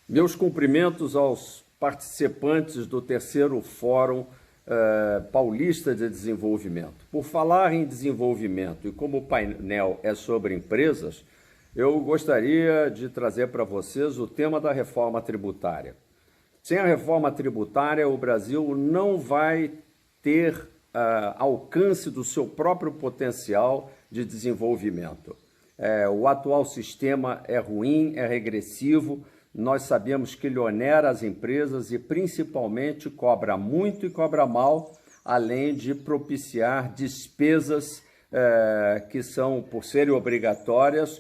Meus cumprimentos aos participantes do terceiro Fórum Paulista de Desenvolvimento. Por falar em desenvolvimento e como o painel é sobre empresas, eu gostaria de trazer para vocês o tema da reforma tributária. Sem a reforma tributária, o Brasil não vai ter alcance do seu próprio potencial de desenvolvimento. O atual sistema é ruim, é regressivo. Nós sabemos que ele onera as empresas e, principalmente, cobra muito e cobra mal, além de propiciar despesas que são, por serem obrigatórias,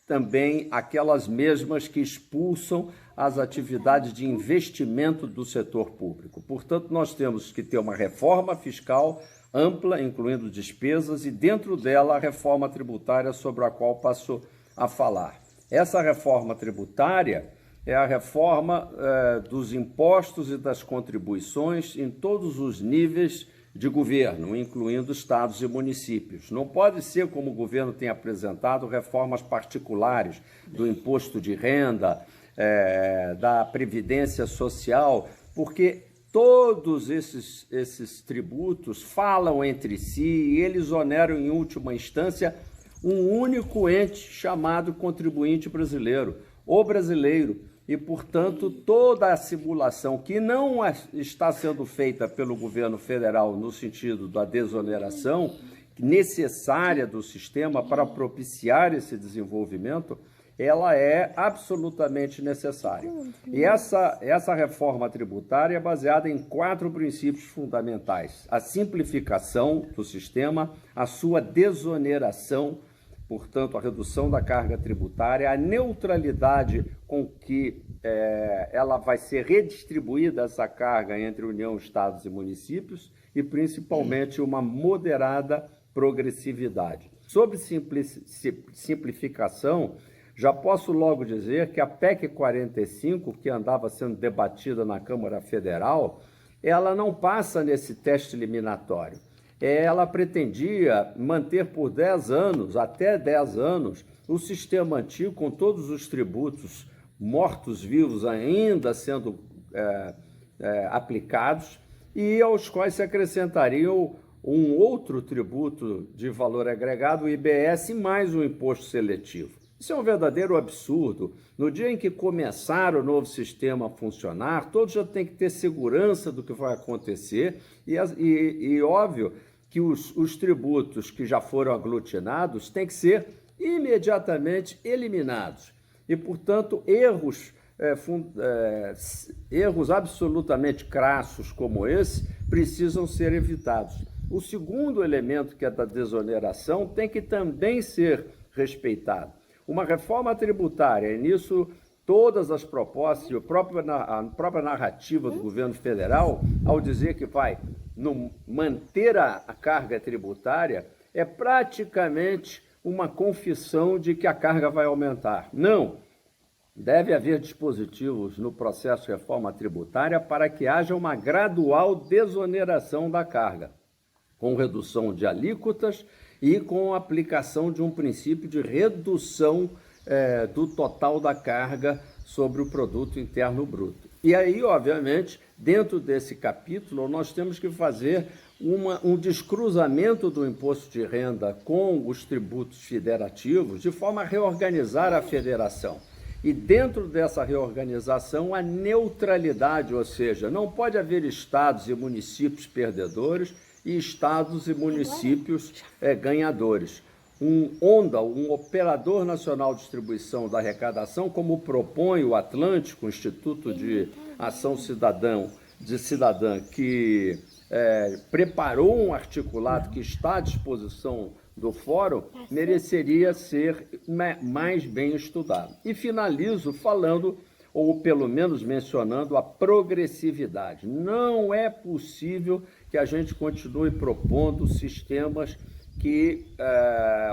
também aquelas mesmas que expulsam as atividades de investimento do setor público. Portanto, nós temos que ter uma reforma fiscal ampla, incluindo despesas, e dentro dela a reforma tributária sobre a qual passo a falar. Essa reforma tributária é a reforma dos impostos e das contribuições em todos os níveis de governo, incluindo estados e municípios. Não pode ser, como o governo tem apresentado, reformas particulares do imposto de renda, da previdência social, porque todos esses tributos falam entre si e eles oneram, em última instância, um único ente chamado contribuinte brasileiro, o brasileiro. E, portanto, toda a simulação que não está sendo feita pelo governo federal no sentido da desoneração necessária do sistema para propiciar esse desenvolvimento, ela é absolutamente necessária. E essa reforma tributária é baseada em 4 princípios fundamentais: a simplificação do sistema, a sua desoneração, portanto, a redução da carga tributária, a neutralidade com que ela vai ser redistribuída, essa carga, entre União, Estados e municípios, e, principalmente, uma moderada progressividade. Sobre simplificação, já posso logo dizer que a PEC 45, que andava sendo debatida na Câmara Federal, ela não passa nesse teste eliminatório. Ela pretendia manter por 10 anos, até 10 anos, o sistema antigo com todos os tributos mortos-vivos ainda sendo aplicados e aos quais se acrescentariam um outro tributo de valor agregado, o IBS, mais um imposto seletivo. Isso é um verdadeiro absurdo. No dia em que começar o novo sistema a funcionar, todos já têm que ter segurança do que vai acontecer e óbvio que os tributos que já foram aglutinados têm que ser imediatamente eliminados. E, portanto, erros absolutamente crassos como esse precisam ser evitados. O segundo elemento, que é da desoneração, tem que também ser respeitado. Uma reforma tributária, e nisso todas as propostas e a própria narrativa do governo federal, ao dizer que vai manter a carga tributária, é praticamente uma confissão de que a carga vai aumentar. Não! Deve haver dispositivos no processo de reforma tributária para que haja uma gradual desoneração da carga, com redução de alíquotas e com a aplicação de um princípio de redução do total da carga sobre o produto interno bruto. E aí, obviamente, dentro desse capítulo, nós temos que fazer um descruzamento do imposto de renda com os tributos federativos, de forma a reorganizar a federação. E dentro dessa reorganização, a neutralidade, ou seja, não pode haver estados e municípios perdedores e estados e municípios ganhadores. Um operador nacional de distribuição da arrecadação, como propõe o Atlântico, o Instituto de Ação Cidadã, que preparou um articulado que está à disposição do Fórum, mereceria ser mais bem estudado. E finalizo falando, ou pelo menos mencionando, a progressividade. Não é possível que a gente continue propondo sistemas que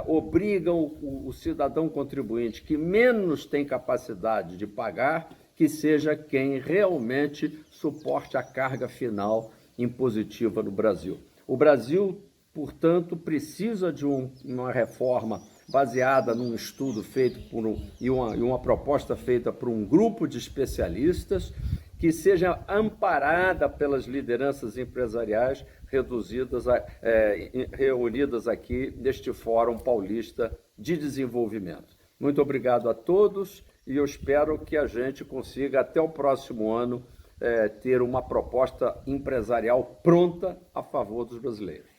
obrigam o cidadão contribuinte que menos tem capacidade de pagar, que seja quem realmente suporte a carga final impositiva no Brasil. O Brasil, portanto, precisa de uma reforma baseada num estudo feito e uma proposta feita por um grupo de especialistas, que seja amparada pelas lideranças empresariais reunidas aqui neste Fórum Paulista de Desenvolvimento. Muito obrigado a todos e eu espero que a gente consiga, até o próximo ano, ter uma proposta empresarial pronta a favor dos brasileiros.